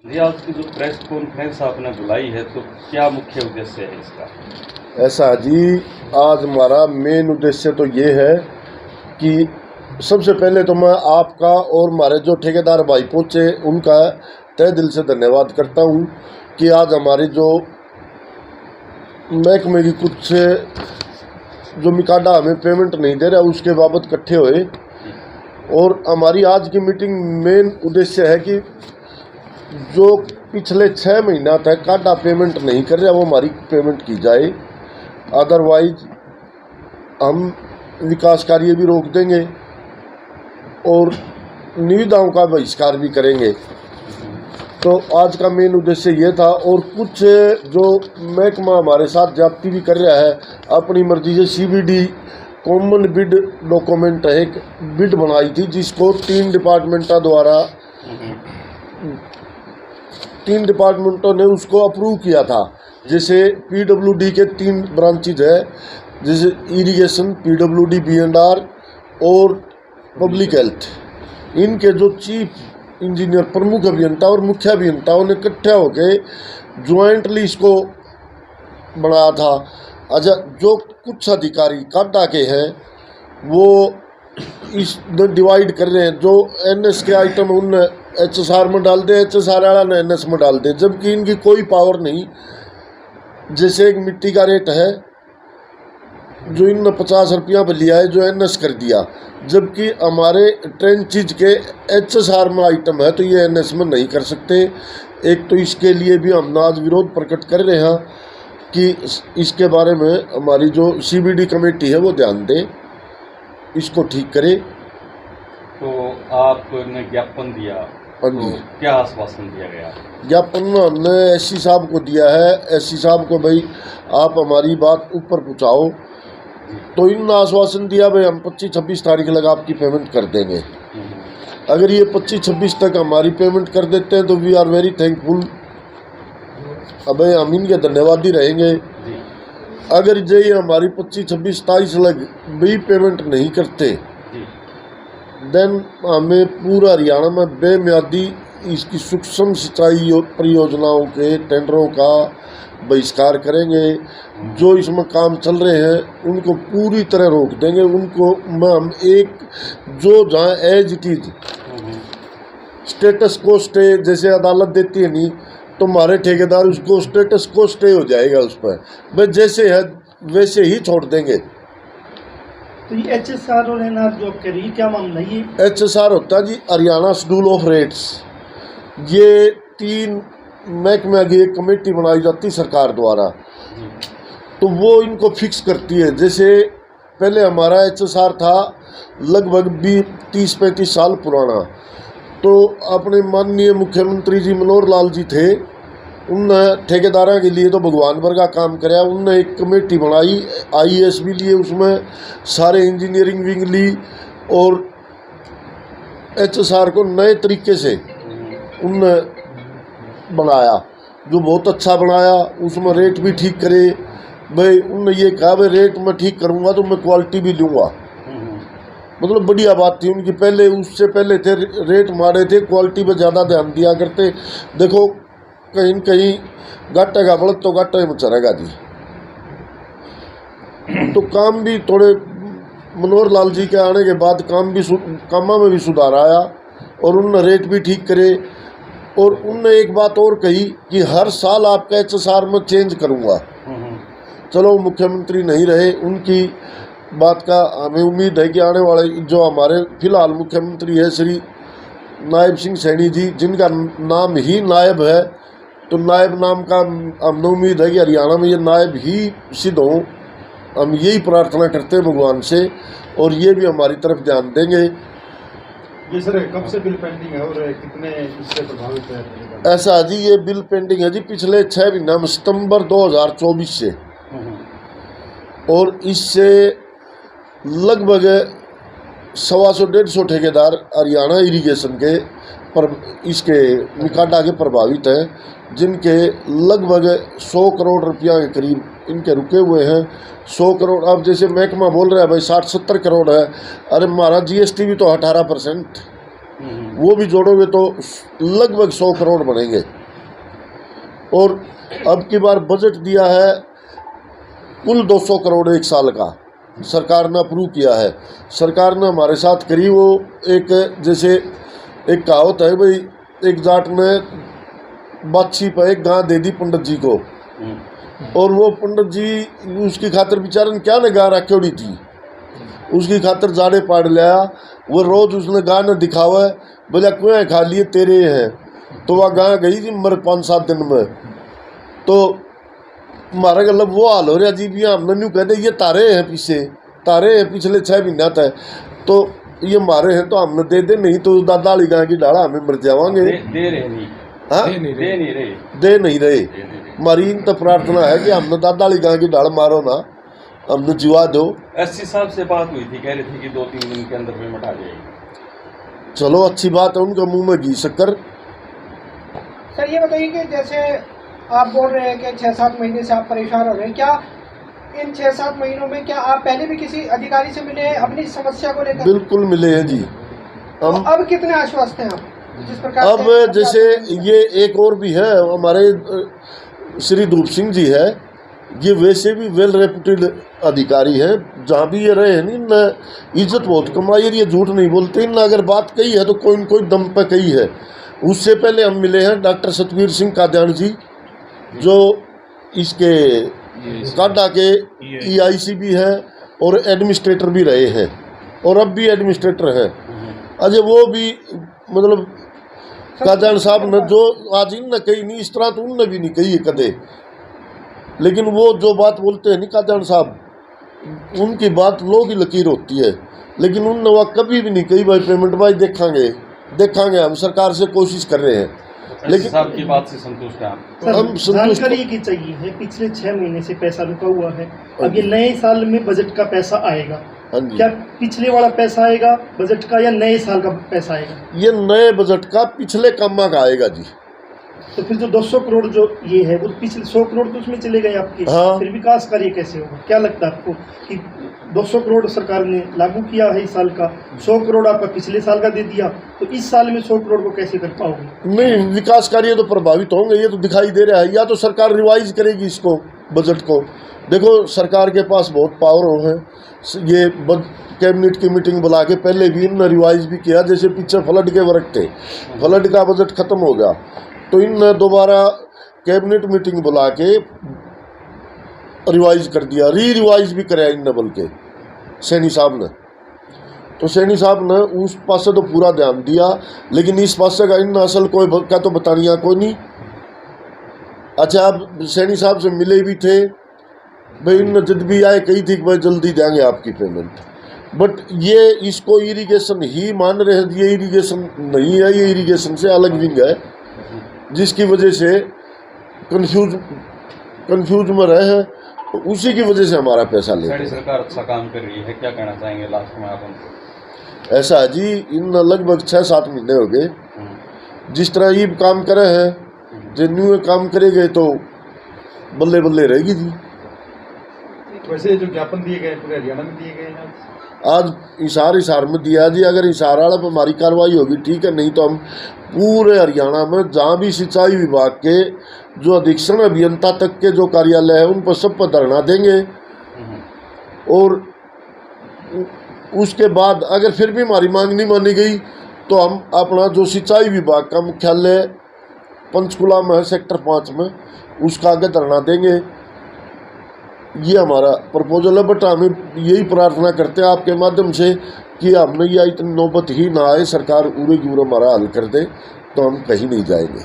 जी, आज की जो प्रेस कॉन्फ्रेंस आपने बुलाई है तो क्या मुख्य उद्देश्य है इसका? ऐसा जी, आज हमारा मेन उद्देश्य तो ये है कि सबसे पहले तो मैं आपका और हमारे जो ठेकेदार भाई पहुँचे उनका तहे दिल से धन्यवाद करता हूँ कि आज हमारी जो महकमे की कुछ जो मिकाडा हमें पेमेंट नहीं दे रहा उसके बाबत इकट्ठे हुए। और हमारी आज की मीटिंग मेन उद्देश्य है कि जो पिछले 6 महीना तक काडा पेमेंट नहीं कर रहा वो हमारी पेमेंट की जाए, अदरवाइज हम विकास कार्य भी रोक देंगे और निविदाओं का बहिष्कार भी करेंगे। तो आज का मेन उद्देश्य ये था। और कुछ जो महकमा हमारे साथ जाप्ती भी कर रहा है अपनी मर्जी से, CBD कॉमन बिड डॉक्यूमेंट है, एक बिड बनाई थी जिसको 3 डिपार्टमेंटों ने उसको अप्रूव किया था। जैसे PWD के 3 ब्रांचेज है, जैसे इरिगेशन, PWD, B&R और पब्लिक हेल्थ। इनके जो चीफ इंजीनियर, प्रमुख अभियंता और मुख्य अभियंताओं ने इकट्ठा होकर ज्वाइंटली इसको बनाया था। अच्छा, जो कुछ अधिकारी काडा के हैं वो इस डिवाइड कर रहे हैं, जो NS के आइटम उन HSR में डाल दे, HSR वाला ने NS में डाल दे, जबकि इनकी कोई पावर नहीं। जैसे एक मिट्टी का रेट है जो इनने 50 रुपया पर लिया है जो NS कर दिया, जबकि हमारे ट्रेंचेज के HSR में आइटम है तो ये NS में नहीं कर सकते। एक तो इसके लिए भी हम आज विरोध प्रकट कर रहे हैं कि इसके बारे में हमारी जो CBD कमेटी है वो ध्यान दे, इसको ठीक करे। तो आपने ज्ञापन दिया, तो क्या आश्वासन दिया गया? ज्ञापन हमने SC साहब को दिया है। SC साहब को भाई आप हमारी बात ऊपर पहुँचाओ, तो इन्होंने आश्वासन दिया भाई हम 25-26 तारीख लग आपकी पेमेंट कर देंगे। अगर ये 25-26 तक हमारी पेमेंट कर देते हैं तो वी आर वेरी थैंकफुल। अब हम इनके धन्यवादी रहेंगे। अगर ये हमारी 25-26-27 लग भी पेमेंट नहीं करते देन हमें पूरा हरियाणा में बेमियादी इसकी सूक्ष्म सिंचाई परियोजनाओं के टेंडरों का बहिष्कार करेंगे। जो इसमें काम चल रहे हैं उनको पूरी तरह रोक देंगे। उनको हम एक जो जहाँ एज इट इज स्टेटस को स्टे, जैसे अदालत देती है नहीं तो हमारे ठेकेदार उसको स्टेटस को स्टे हो जाएगा, उस पर भाई जैसे है वैसे ही छोड़ देंगे। तो ये HSR और NR जो करी क्या मामला है? HSR होता है जी हरियाणा शेड्यूल ऑफ रेट्स। ये 3 महकमे की एक कमेटी बनाई जाती सरकार द्वारा, तो वो इनको फिक्स करती है। जैसे पहले हमारा HSR था लगभग 30-35 साल पुराना, तो अपने माननीय मुख्यमंत्री जी मनोहर लाल जी थे, उनने ठेकेदारों के लिए तो भगवान भर का काम कराया। उनने एक कमेटी बनाई, IAS भी लिए, उसमें सारे इंजीनियरिंग विंग ली और HSR को नए तरीके से उनने बनाया, जो बहुत अच्छा बनाया। उसमें रेट भी ठीक करे भाई। उनने ये कहा भाई रेट मैं ठीक करूँगा तो मैं क्वालिटी भी लूँगा, मतलब बढ़िया बात थी उनकी। पहले उससे पहले थे रेट मारे थे, क्वालिटी पे ज़्यादा ध्यान दिया करते। देखो कहीं कहीं घाटे का बड़त तो घाटे में चलेगा जी। तो काम भी थोड़े मनोहर लाल जी के आने के बाद कामा में भी सुधार आया और उनने रेट भी ठीक करे। और उनने एक बात और कही कि हर साल आपका HSR में चेंज करूँगा। चलो मुख्यमंत्री नहीं रहे, उनकी बात का हमें उम्मीद है कि आने वाले जो हमारे फिलहाल मुख्यमंत्री है श्री नायब सिंह सैनी जी, जिनका नाम ही नायब है, तो नायब नाम का हमें उम्मीद है कि हरियाणा में ये नायब ही सिद्ध हों। हम यही प्रार्थना करते हैं भगवान से, और ये भी हमारी तरफ ध्यान देंगे। ये सर कब से बिल पेंडिंग है और कितने इससे प्रभावित है? ऐसा है जी, ये बिल पेंडिंग है जी पिछले 6 महीना में, सितंबर 2024 से, और इससे लगभग 125-150 ठेकेदार हरियाणा इरिगेशन के इसके मिकाडा के प्रभावित हैं, जिनके लगभग 100 करोड़ रुपया के करीब इनके रुके हुए हैं। 100 करोड़, अब जैसे महकमा बोल रहा है भाई 60-70 करोड़ है, अरे हमारा GST भी तो 18%। वो भी जोड़ोगे तो लगभग 100 करोड़ बनेंगे। और अब की बार बजट दिया है कुल 200 करोड़ एक साल का, सरकार ने अप्रूव किया है। सरकार ने हमारे साथ करी वो एक, जैसे एक कहावत है भाई, एक जाट ने बाछी पर एक गां दे दी पंडित जी को, और वो पंडित जी उसकी खातिर बेचारे ने क्या ने गां रखी थी, उसकी खातिर जाड़े पाड़ लिया। वो रोज उसने गां ने दिखावा बोला कुएं खा लिए तेरे हैं, तो वह गां गई जी मर 5-7 दिन में। तो हमारा मतलब वो हाल हो रहा जी भी, हमने न्यू कहते ये तारे हैं पीछे, तारे हैं पिछले 6 महीना तक, तो ये मारे हैं तो हमने दे दे, नहीं तो दादा वाली गां की डाला हमें मर जावांगे। दे रहे नहीं, हाँ दे नहीं रहे। हमारी इन तो प्रार्थना है कि हमने दादा वाली गां की डाल मारो ना, हमने जीवा दो। एससी साहब से बात हुई थी, कह रहे थे कि 2-3 दिन के अंदर पेमेंट आ जाएगी। चलो अच्छी बात है, उनके मुंह में घी शक्कर। सर ये बताइए कि जैसे आप बोल रहे हैं कि 6-7 महीने से आप परेशान हो रहे हैं, क्या इन 6-7 महीनों में क्या आप पहले भी किसी अधिकारी से मिले हैं अपनी समस्या को लेकर? बिल्कुल मिले हैं जी हम। अब कितने आश्वस्त हैं आप जिस प्रकार अब जैसे ये एक और भी है हमारे श्री धूप सिंह जी है, ये वैसे भी वेल रेपुटेड अधिकारी हैं, जहाँ भी ये रहे हैं इन इज्जत बहुत कमाई है, ये झूठ नहीं बोलते। इन अगर बात कही है तो कोई न कोई दम पे कही है। उससे पहले हम मिले हैं डॉक्टर सतवीर सिंह काद्यान जी, जो इसके काडा के EIC भी हैं और एडमिनिस्ट्रेटर भी रहे हैं, और अब भी एडमिनिस्ट्रेटर हैं। अजय वो भी मतलब काद्यान साहब ने जो आज इन ने कही नहीं, इस तरह तो उनने भी नहीं कही है कदे, लेकिन वो जो बात बोलते हैं नहीं काद्यान साहब, उनकी बात लोग ही लकीर होती है, लेकिन उनने वह कभी भी नहीं कही भाई पेमेंट भाई देखांगे हम सरकार से कोशिश कर रहे हैं। लेकिन साहब की बात से संतुष्ट हैं आप? हम संतुष्ट। जानकारी की चाहिए है, पिछले 6 महीने से पैसा रुका हुआ है, अब ये नए साल में बजट का पैसा आएगा, क्या पिछले वाला पैसा आएगा बजट का या नए साल का पैसा आएगा? ये नए बजट का पिछले कामा का आएगा जी। तो फिर जो 200 करोड़ जो ये है वो पिछले 100 करोड़ तो उसमें चले गए आपके। हाँ। फिर विकास कार्य कैसे होगा? क्या लगता है आपको कि 200 करोड़ सरकार ने लागू किया है इस साल का, 100 करोड़ आपका पिछले साल का दे दिया, तो इस साल में 100 करोड़ को कैसे कर पाओगे? नहीं, विकास कार्य तो प्रभावित होंगे, ये तो दिखाई दे रहा है। या तो सरकार रिवाइज करेगी इसको बजट को। देखो सरकार के पास बहुत पावर है, ये कैबिनेट की मीटिंग बुला के पहले भी इनने रिवाइज भी किया। जैसे पीछे फ्लड के वर्क थे, फ्लड का बजट खत्म हो गया तो इनने दोबारा कैबिनेट मीटिंग बुला के रिवाइज कर दिया, रिवाइज भी कराया इनने, बल्कि सैनी साहब ने। तो सैनी साहब ने उस पासे तो पूरा ध्यान दिया, लेकिन इस पासे का इन असल कोई क्या तो बतानिया कोई नहीं। अच्छा, आप सैनी साहब से मिले भी थे भाई, इन जब भी आए कही थी कि भाई जल्दी देंगे आपकी पेमेंट, बट ये इसको इरिगेशन ही मान रहे हैं। ये इरिगेशन नहीं है, ये इरिगेशन से अलग विंग है, जिसकी वजह से कंफ्यूज में रहे हैं, तो उसी की वजह से हमारा पैसा ले रहे हैं। सरकार अच्छा काम कर रही है, क्या कहना चाहेंगे लास्ट में आप उनको? ऐसा है जी, इन लगभग 6-7 महीने हो गए जिस तरह ये काम करे हैं, जो न्यू काम करेंगे तो बल्ले बल्ले रहेगी जी। वैसे जो ज्ञापन दिए गए पूरे हरियाणा में दिए गए हैं, आज हिसार में दिया जी। अगर हिसार वाला पर हमारी कार्रवाई होगी ठीक है, नहीं तो हम पूरे हरियाणा में जहाँ भी सिंचाई विभाग के जो अधीक्षण अभियंता तक के जो कार्यालय है उन पर सब पर धरना देंगे। और उसके बाद अगर फिर भी हमारी मांग नहीं मानी गई तो हम अपना जो सिंचाई विभाग का मुख्यालय पंचकुला में है सेक्टर 5 में, उसका आगे धरना देंगे। ये हमारा प्रपोजल है। बट हमें यही प्रार्थना करते हैं आपके माध्यम से कि हमने यह इतनी नौबत ही ना आए, सरकार पूरे हमारा हल कर दे तो हम कहीं नहीं जाएंगे।